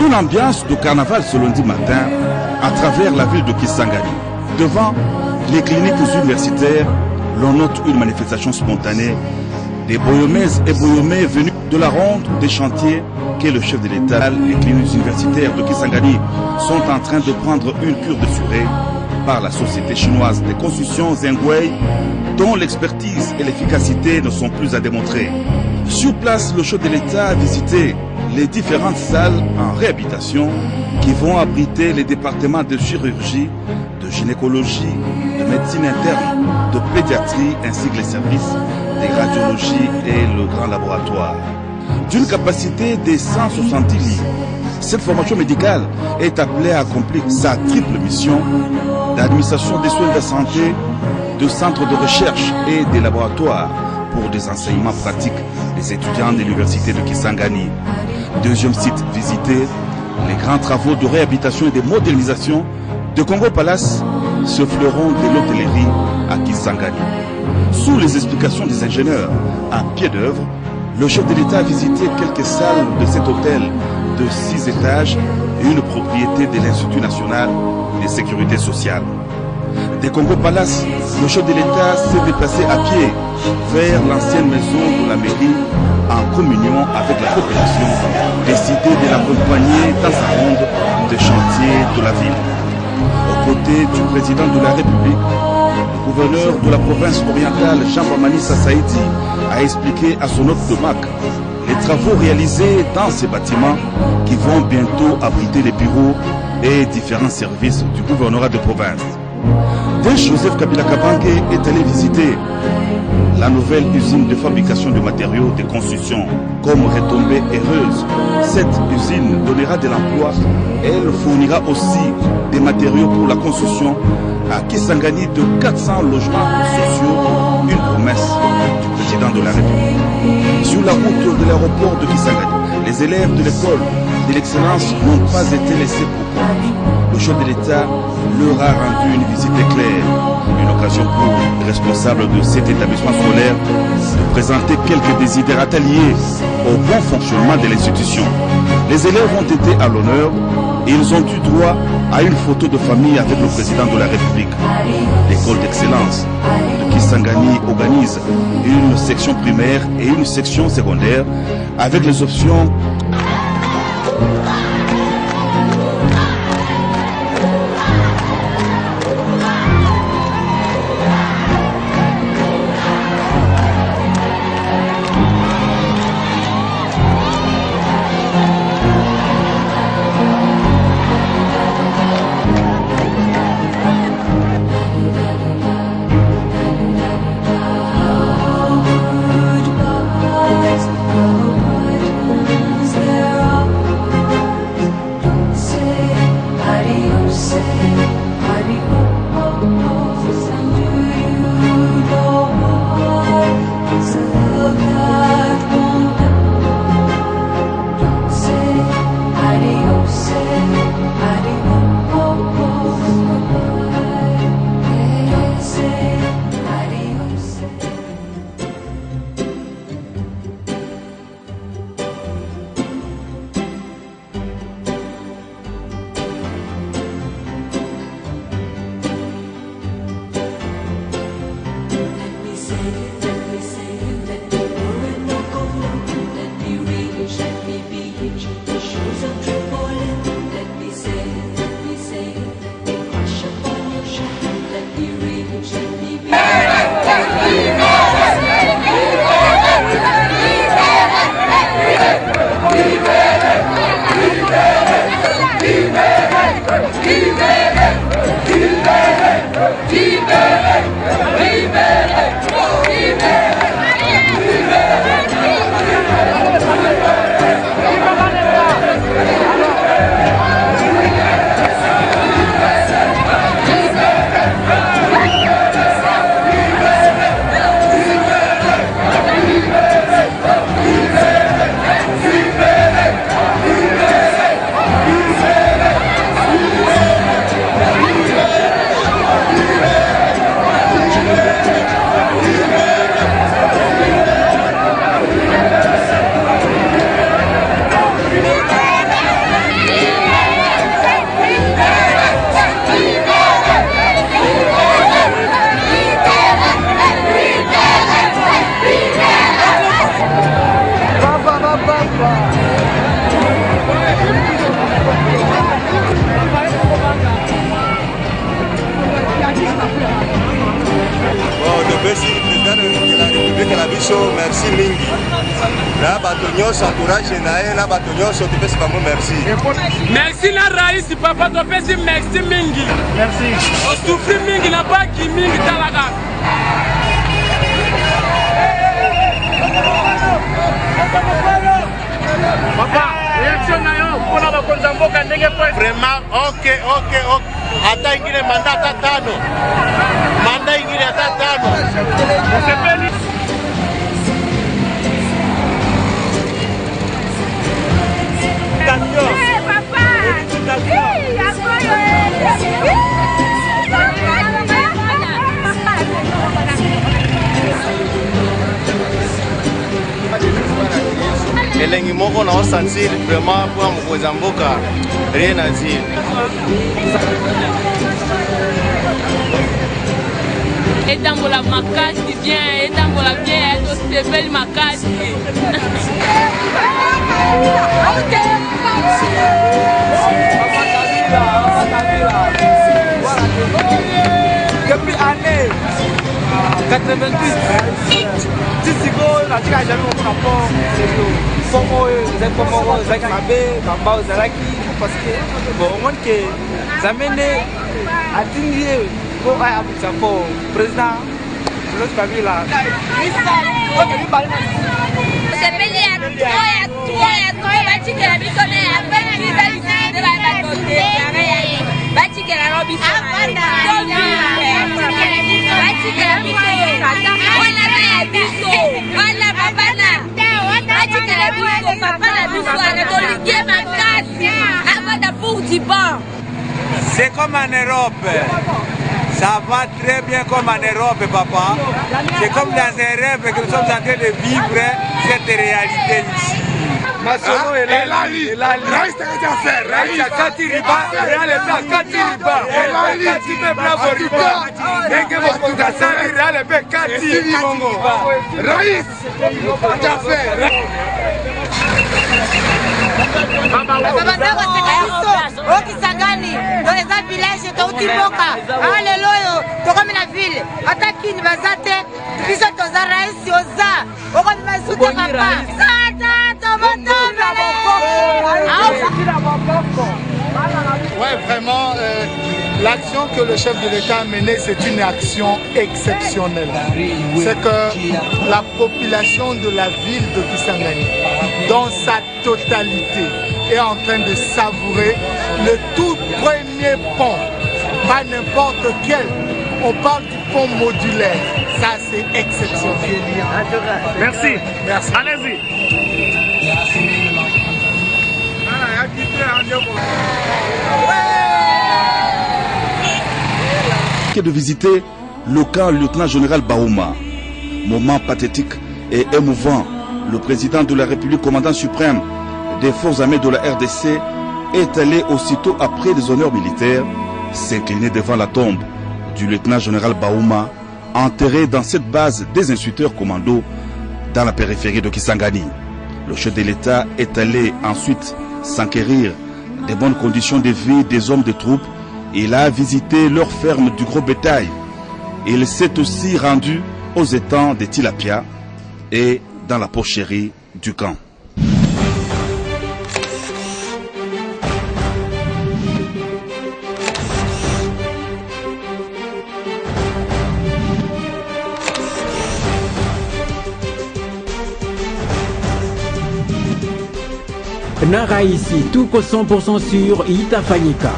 Une ambiance de carnaval ce lundi matin à travers la ville de Kisangani. Devant les cliniques universitaires, l'on note une manifestation spontanée des Boyomaises et Boyomais venus de la ronde des chantiers que le chef de l'État. Les cliniques universitaires de Kisangani sont en train de prendre une cure de surée par la société chinoise des constructions Zengwei, dont l'expertise et l'efficacité ne sont plus à démontrer. Sur place, le chef de l'État a visité les différentes salles en réhabilitation qui vont abriter les départements de chirurgie, de gynécologie, de médecine interne, de pédiatrie ainsi que les services de radiologie et le grand laboratoire. D'une capacité de 170 lits, cette formation médicale est appelée à accomplir sa triple mission d'administration des soins de santé, de centres de recherche et des laboratoires pour des enseignements pratiques des étudiants de l'université de Kisangani. Deuxième site visité, les grands travaux de réhabilitation et de modernisation de Congo Palace se fleuront de l'hôtellerie à Kisangani. Sous les explications des ingénieurs en pied d'œuvre, le chef de l'État a visité quelques salles de cet hôtel de 6 étages et une propriété de l'Institut national de sécurité sociale. De Congo Palace, le chef de l'État s'est déplacé à pied vers l'ancienne maison de la mairie en communion avec la population, décidé de l'accompagner dans sa ronde de chantier de la ville. Aux côtés du président de la République, le gouverneur de la province orientale, Jean-Baptiste Saïdi, a expliqué à son hôte de Mac les travaux réalisés dans ces bâtiments qui vont bientôt abriter les bureaux et différents services du gouvernorat de province. Dès Joseph Kabila Kabange est allé visiter la nouvelle usine de fabrication de matériaux de construction. Comme retombée heureuse, cette usine donnera de l'emploi. Elle fournira aussi des matériaux pour la construction à Kisangani de 400 logements sociaux, une promesse du président de la République. Sur la route de l'aéroport de Kisangani, les élèves de l'école de l'excellence n'ont pas été laissés pour compte. Le chef de l'État leur a rendu une visite éclair, une occasion pour les responsables de cet établissement scolaire de présenter quelques désidérata liés au bon fonctionnement de l'institution. Les élèves ont été à l'honneur et ils ont eu droit à une photo de famille avec le président de la République. L'école d'excellence de Kisangani organise une section primaire et une section secondaire avec les options merci mingi. Na bato nyonso entourage na ye na bato nyonso topesi bango merci. Merci na Rais papa topesi merci mingi. Merci. Osufri mingi na baki mingi talaka. Papa, réaction na yo pona bakonza mboka ndenge po. Vraiment OK. Ata ingine mandata tano. Manda ingine ata tano. Sepeli. Elengi moko na sentir vraiment pour mokonza mboka rien à dire. Etambola makasi bien, etambola bien, tosepeli makasi. Depuis année 88, Tisigo n'a jamais eu rapport. Fomo, Zekomo, Zakabe, Bamba, Zaraki, parce que bon, au moins que Zamene a tingé pour un président de notre famille là. C'est comme en Europe. Ça va très bien comme en Europe, papa. C'est comme dans un rêve que nous sommes en train de vivre cette réalité ici. Masono Elali. Raïs t'as fait. Raïs Kati Riba. Real est Kati Riba. Elali. Kati me bravo Riba. Enge mo kudasani Real est Kati Bongo. Raïs t'as fait. Okisangani, dans les villages, Tautiboka, Alleluia, Tokamina ville, Atakini Bazate, Bisoto Zaraïs, Oza, Okamasuta Papa, Ouais, vraiment, l'action que le chef de l'État a menée, c'est une action exceptionnelle. C'est que la population de la ville de Kisangani, dans sa totalité, est en train de savourer le tout premier pont, pas n'importe quel. On parle du pont modulaire. Ça, c'est exceptionnel. Merci. Merci. Allez-y. De visiter le camp lieutenant-général Baouma. Moment pathétique et émouvant, le président de la République, commandant suprême des forces armées de la RDC, est allé aussitôt après les honneurs militaires s'incliner devant la tombe du lieutenant-général Baouma, enterré dans cette base des instructeurs commandos dans la périphérie de Kisangani. Le chef de l'État est allé ensuite s'enquérir des bonnes conditions de vie des hommes de troupes. Il a visité leur ferme du gros bétail. Il s'est aussi rendu aux étangs de Tilapia et dans la porcherie du camp. Nara ici, tout que 100% sûr, Itafanyika.